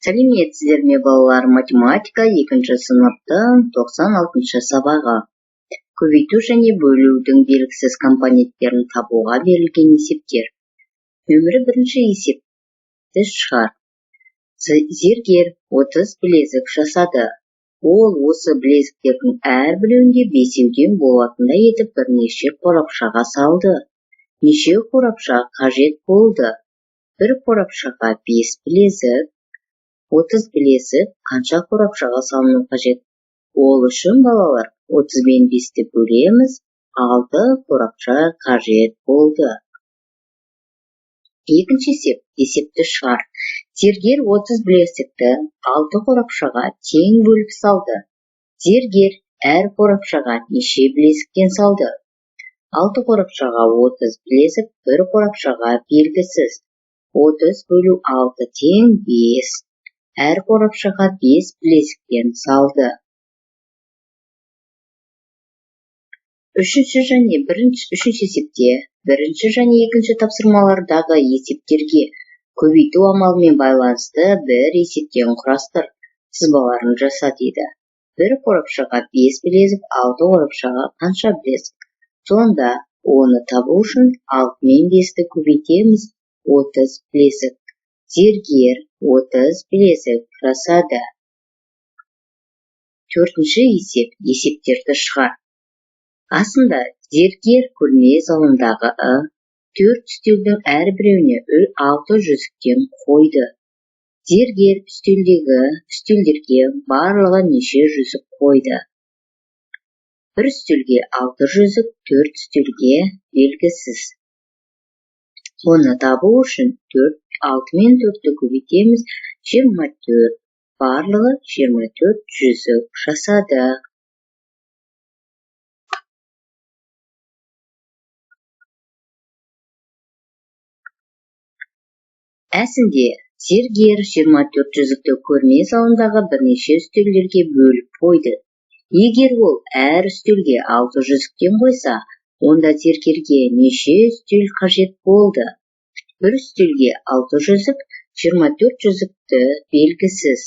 Сәлеметсіздер ме балалар, математика 2-ші сыныптың 96-шы сабағы. Көбейту және бөлудің белгісіз компоненттерін табуға берілген есептер. Нөмірі 1-ші есепті шығар. Зергер 30 білезік жасады. Ол осы білезіктердің әрбіреуінде 5-ден болатындай етіп бірнеше қорапшаға салды. Неше қорапша қажет болды? Бір қорапшаға 5 білезік, 30 білезік қанша қорапшаға салыну қажет? Ол үшін балалар 30 мен 5-ті бөлеміз, 6 қорапша қажет болды. Екінші есеп, есепті шығар. Зергер 30 білезікті 6 қорапшаға тең бөліп салды. Зергер әр қорапшаға неше білезіктен салды? 6 қорапшаға 30 білезік, бір қорапшаға белгісіз. 30 бөлу 6 тең 5. Әр қорапшаға 5 білезіктен салды. Үшінші есепте бірінші және екінші тапсырмалардағы есептерге көбейту амалымен байланысты бір есептен құрастыр. Сызбаларын жаса дейді. Бір қорапшаға 5 білезік, 6 қорапшаға қанша білезік? Сонда оны табу үшін 6 мен 5-ті көбейтеміз, 30 білезік. Зергер 30 білезік жасады. Төртінші есеп, есептерді шығар. Асында зергер көрме залындағы 4 үстелдің әрбіреуіне 6 жүзіктен қойды. Зергер үстелдерге барлығы неше жүзік қойды? Бір үстелге 6 жүзік, 4 үстелге белгісіз. Оны табу үшін 6 мен 4-ті көбейтеміз, 24. Барлығы 24 жүзік жасады. Әсінде, зергер 24 жүзікті көрме залындағы бірнеше үстелдерге бөліп қойды. Егер ол әр үстелге 6 жүзіктен қойса, онда зергерге неше үстел қажет болды? Бір үстелге 6 жүзік, 24 жүзікті белгісіз.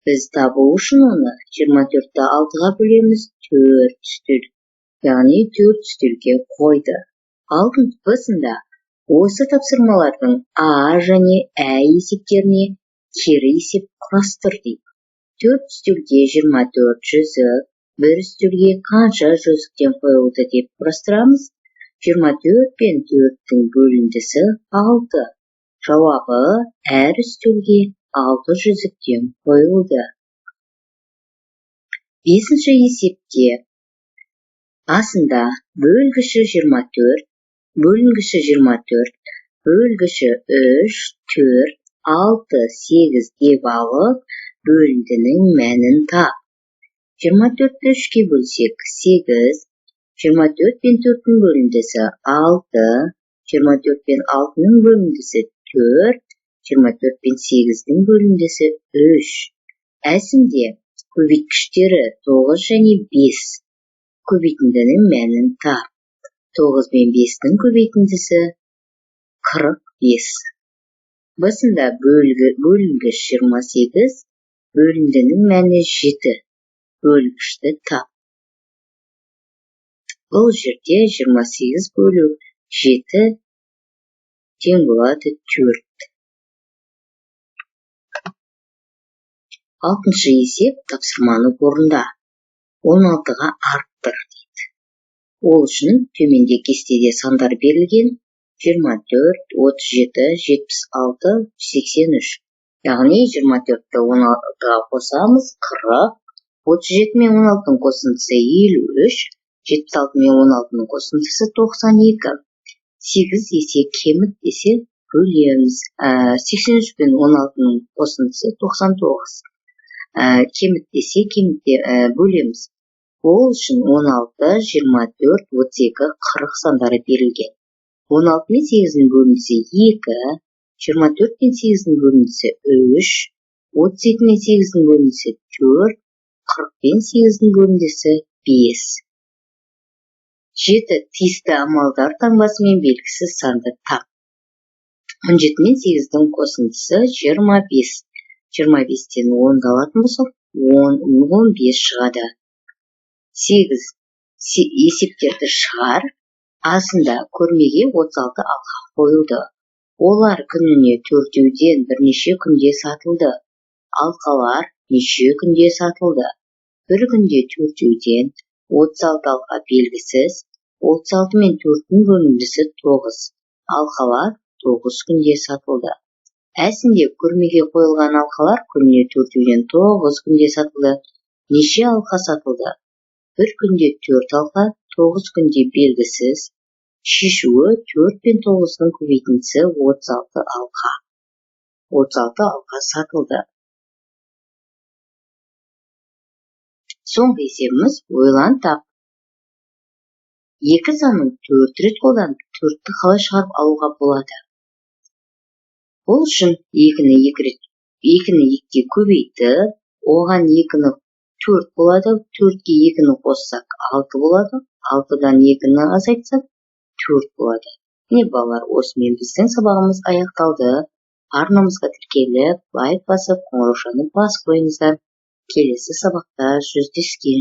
Біз табу үшін оны 24-ті 6-ға бөлеміз, 4 үстел. Яғни 4 үстелге қойды. Алтыншы бысында осы тапсырмалардың А және Ә есептеріне кері есеп құрастыр дейді. 4 үстелге 24 жүзік, бір үстелге қанша жүзіктен қойылды деп құрастырамыз. 24 пен 4-тің бөліндісі 6. Жауабы әр үстелге 6 жүзіктен қойылды. Бесінші есепте асында бөлгіші 24, бөлінгіші 24, бөлгіші 3, 4, 6, 8 деп алып, бөліндінің мәнін тап. 24-ті 3-ке бөлсек 8, 24 пен 4-тің бөліндісі 6, 24 пен 6-ның бөліндісі 4, 24 пен 8-дің бөліндісі 3. Әсінде көбейткіштері 9 және 5. Көбейтіндінің мәнін тап. 9 мен 5-дің көбейтіндісі 45. Бысында бөлінгіш 28, бөліндінің мәні 7. Бөлгішті тап. Бұл жерде 28 бөлу 7 тең болады 4. Алтыншы есеп тапсырманы орында. 16-ға арттыр дейді. Ол үшін төменде кестеде сандар берілген 24, 37, 76, 83. Яғни 24-ті 16-ға қосамыз 40, 37 мен 16-ның қосындысы 53, 76 мен 16-ның қосындысы 92. 8 есе кеміт десе бөлеміз. 83 пен 16-ның қосындысы 99. Кеміт десе бөлеміз. Ол үшін 16, 24, 32, 40 сандары берілген. 16 мен 8-дің бөліндісі 2, 24 пен 8-дің бөліндісі 3, 37 мен 8-дің бөліндісі 4, 40 пен 8-дің бөліндісі 5. 7 тиісті амалдар таңбасымен белгісіз санды тап. 17 мен 8-дің қосындысы 25. 25-тен 10-ды алатын болсақ, 10-15 шығады. 8 есептерді шығар. Астында көрмеге 36 алқа қойылды. Олар күніне 4-ден бірнеше күнде сатылды. Алқалар неше күнде сатылды? Bir күнде 4-ден 36 алқа белгісіз, 36 мен 4-дің бөлімдісі 9. Алқалар 9 күнде сатылды. Әсінде көрмеге қойылған алқалар күніне 4-ден 9 күнде сатылды. Неше алқа сатылды? Bir күнде 4 алқа, 9 күнде белгісіз. Шешуі 4 пен 9-ның көбейтіндісі 36 алқа. 36 алқа сатылды. Соңғы есебіміз ойлан тап. 2 санын 4 рет қолданып 4-ті қалай шығарып алуға болады? Бұл үшін 2-ні 2-ге көбейтіп, оған 2-ні 4 болады, 4-ге 2-ні қоссақ 6 болады, 6-дан 2-ні азайтсақ 4 болады. Міне балалар, осымен біздің сабағымыз аяқталды. Арнамызға тіркеліп, лайк басып, қоңыраушаны басып қойыңыздар. Келесі сабақта жүздескен